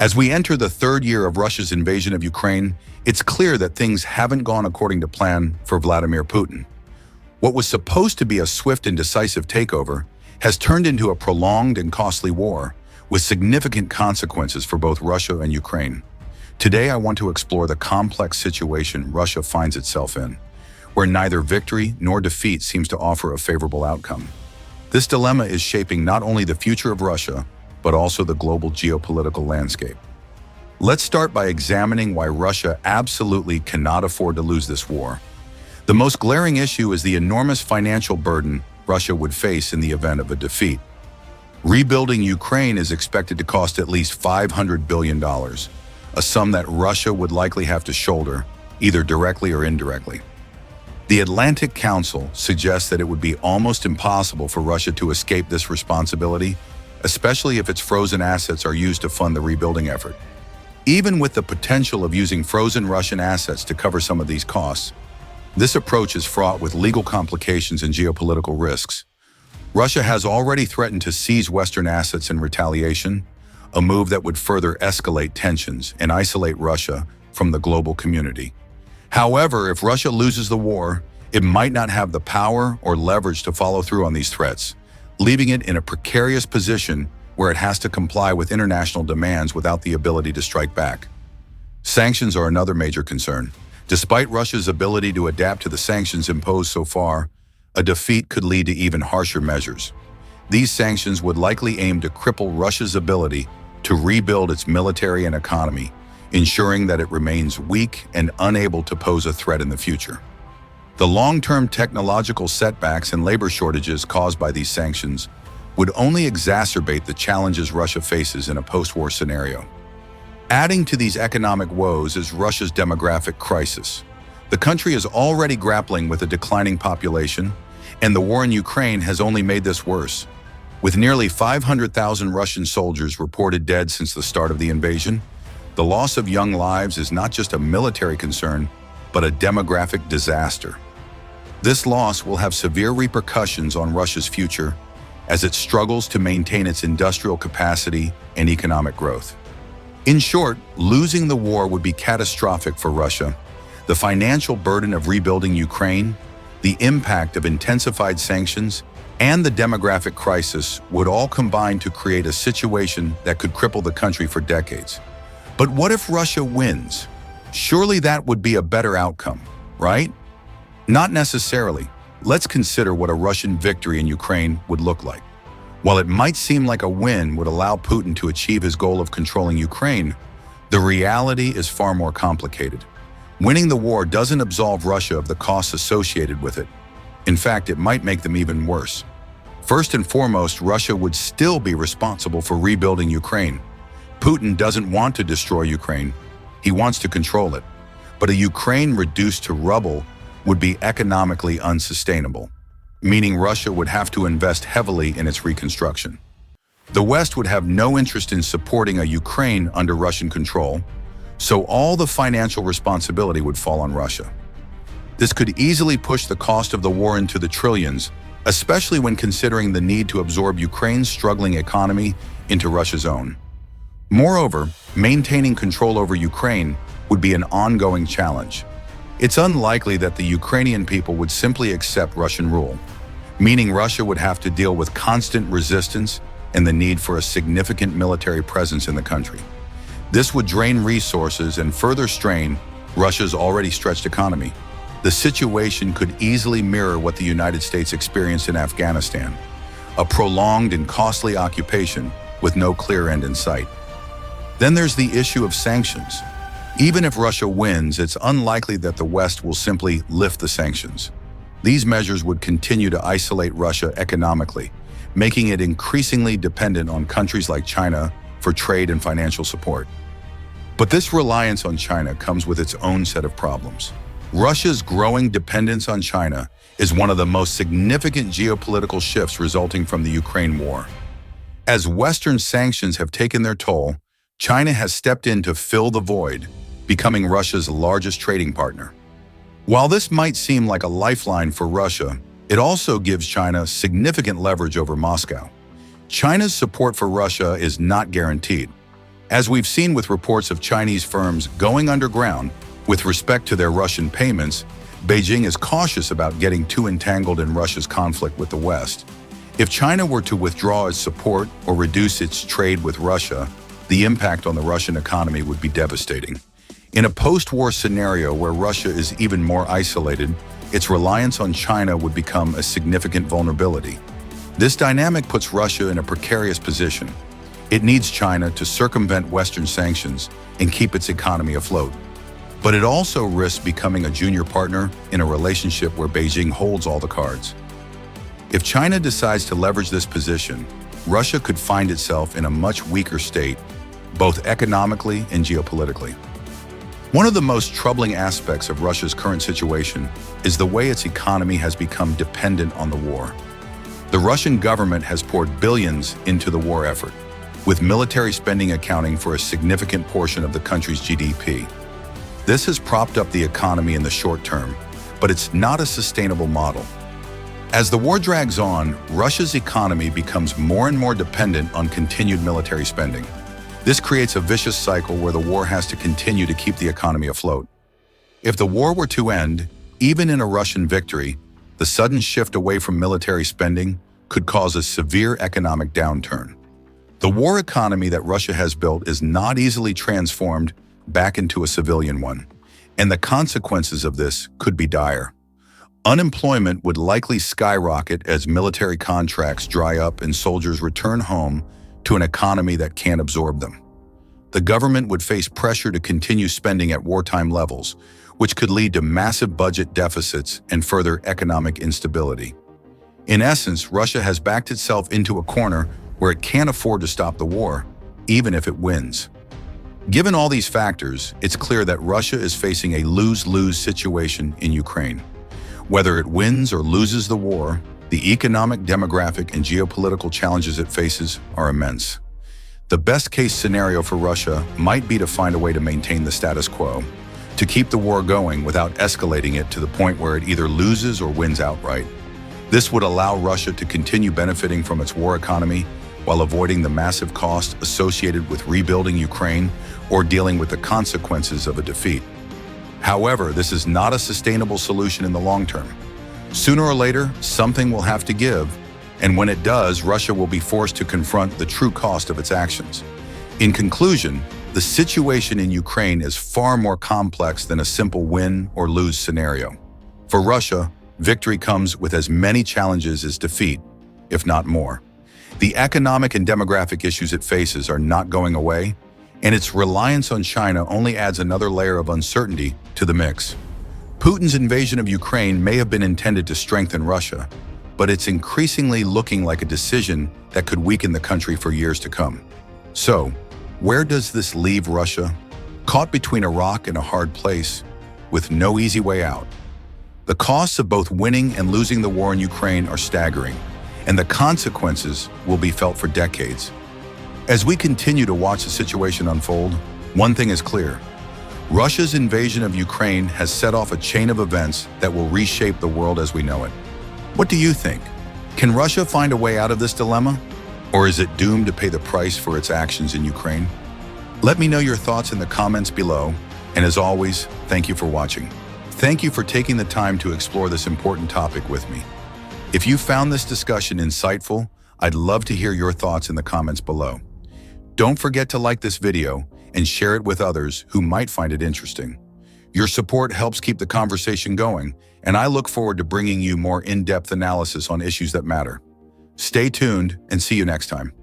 As we enter the third year of Russia's invasion of Ukraine, it's clear that things haven't gone according to plan for Vladimir Putin. What was supposed to be a swift and decisive takeover has turned into a prolonged and costly war, with significant consequences for both Russia and Ukraine. Today, I want to explore the complex situation Russia finds itself in, where neither victory nor defeat seems to offer a favorable outcome. This dilemma is shaping not only the future of Russia, but also the global geopolitical landscape. Let's start by examining why Russia absolutely cannot afford to lose this war. The most glaring issue is the enormous financial burden Russia would face in the event of a defeat. Rebuilding Ukraine is expected to cost at least $500 billion, a sum that Russia would likely have to shoulder, either directly or indirectly. The Atlantic Council suggests that it would be almost impossible for Russia to escape this responsibility, especially if its frozen assets are used to fund the rebuilding effort. Even with the potential of using frozen Russian assets to cover some of these costs, this approach is fraught with legal complications and geopolitical risks. Russia has already threatened to seize Western assets in retaliation, a move that would further escalate tensions and isolate Russia from the global community. However, if Russia loses the war, it might not have the power or leverage to follow through on these threats, leaving it in a precarious position where it has to comply with international demands without the ability to strike back. Sanctions are another major concern. Despite Russia's ability to adapt to the sanctions imposed so far, a defeat could lead to even harsher measures. These sanctions would likely aim to cripple Russia's ability to rebuild its military and economy, ensuring that it remains weak and unable to pose a threat in the future. The long-term technological setbacks and labor shortages caused by these sanctions would only exacerbate the challenges Russia faces in a post-war scenario. Adding to these economic woes is Russia's demographic crisis. The country is already grappling with a declining population, and the war in Ukraine has only made this worse. With nearly 500,000 Russian soldiers reported dead since the start of the invasion, the loss of young lives is not just a military concern, but a demographic disaster. This loss will have severe repercussions on Russia's future as it struggles to maintain its industrial capacity and economic growth. In short, losing the war would be catastrophic for Russia. The financial burden of rebuilding Ukraine, the impact of intensified sanctions, and the demographic crisis would all combine to create a situation that could cripple the country for decades. But what if Russia wins? Surely that would be a better outcome, right? Not necessarily. Let's consider what a Russian victory in Ukraine would look like. While it might seem like a win would allow Putin to achieve his goal of controlling Ukraine, the reality is far more complicated. Winning the war doesn't absolve Russia of the costs associated with it. In fact, it might make them even worse. First and foremost, Russia would still be responsible for rebuilding Ukraine. Putin doesn't want to destroy Ukraine. He wants to control it. But a Ukraine reduced to rubble would be economically unsustainable, meaning Russia would have to invest heavily in its reconstruction. The West would have no interest in supporting a Ukraine under Russian control, so all the financial responsibility would fall on Russia. This could easily push the cost of the war into the trillions, especially when considering the need to absorb Ukraine's struggling economy into Russia's own. Moreover, maintaining control over Ukraine would be an ongoing challenge. It's unlikely that the Ukrainian people would simply accept Russian rule, meaning Russia would have to deal with constant resistance and the need for a significant military presence in the country. This would drain resources and further strain Russia's already stretched economy. The situation could easily mirror what the United States experienced in Afghanistan, a prolonged and costly occupation with no clear end in sight. Then there's the issue of sanctions. Even if Russia wins, it's unlikely that the West will simply lift the sanctions. These measures would continue to isolate Russia economically, making it increasingly dependent on countries like China for trade and financial support. But this reliance on China comes with its own set of problems. Russia's growing dependence on China is one of the most significant geopolitical shifts resulting from the Ukraine war. As Western sanctions have taken their toll, China has stepped in to fill the void, becoming Russia's largest trading partner. While this might seem like a lifeline for Russia, it also gives China significant leverage over Moscow. China's support for Russia is not guaranteed, As we've seen with reports of Chinese firms going underground with respect to their Russian payments, Beijing is cautious about getting too entangled in Russia's conflict with the West. If China were to withdraw its support or reduce its trade with Russia, the impact on the Russian economy would be devastating. In a post-war scenario where Russia is even more isolated, its reliance on China would become a significant vulnerability. This dynamic puts Russia in a precarious position. It needs China to circumvent Western sanctions and keep its economy afloat. But it also risks becoming a junior partner in a relationship where Beijing holds all the cards. If China decides to leverage this position, Russia could find itself in a much weaker state, both economically and geopolitically. One of the most troubling aspects of Russia's current situation is the way its economy has become dependent on the war. The Russian government has poured billions into the war effort, with military spending accounting for a significant portion of the country's GDP. This has propped up the economy in the short term, but it's not a sustainable model. As the war drags on, Russia's economy becomes more and more dependent on continued military spending. This creates a vicious cycle where the war has to continue to keep the economy afloat. If the war were to end, even in a Russian victory, the sudden shift away from military spending could cause a severe economic downturn. The war economy that Russia has built is not easily transformed back into a civilian one, and the consequences of this could be dire. Unemployment would likely skyrocket as military contracts dry up and soldiers return home to an economy that can't absorb them. The government would face pressure to continue spending at wartime levels, which could lead to massive budget deficits and further economic instability. In essence, Russia has backed itself into a corner where it can't afford to stop the war, even if it wins. Given all these factors, it's clear that Russia is facing a lose-lose situation in Ukraine. Whether it wins or loses the war, the economic, demographic, and geopolitical challenges it faces are immense. The best-case scenario for Russia might be to find a way to maintain the status quo, to keep the war going without escalating it to the point where it either loses or wins outright. This would allow Russia to continue benefiting from its war economy while avoiding the massive cost associated with rebuilding Ukraine or dealing with the consequences of a defeat. However, this is not a sustainable solution in the long term. Sooner or later, something will have to give, and when it does, Russia will be forced to confront the true cost of its actions. In conclusion, the situation in Ukraine is far more complex than a simple win or lose scenario. For Russia, victory comes with as many challenges as defeat, if not more. The economic and demographic issues it faces are not going away, and its reliance on China only adds another layer of uncertainty to the mix. Putin's invasion of Ukraine may have been intended to strengthen Russia, but it's increasingly looking like a decision that could weaken the country for years to come. So, where does this leave Russia? Caught between a rock and a hard place, with no easy way out. The costs of both winning and losing the war in Ukraine are staggering, and the consequences will be felt for decades. As we continue to watch the situation unfold, one thing is clear. Russia's invasion of Ukraine has set off a chain of events that will reshape the world as we know it. What do you think? Can Russia find a way out of this dilemma? Or is it doomed to pay the price for its actions in Ukraine? Let me know your thoughts in the comments below, and as always, thank you for watching. Thank you for taking the time to explore this important topic with me. If you found this discussion insightful, I'd love to hear your thoughts in the comments below. Don't forget to like this video and share it with others who might find it interesting. Your support helps keep the conversation going, and I look forward to bringing you more in-depth analysis on issues that matter. Stay tuned and see you next time.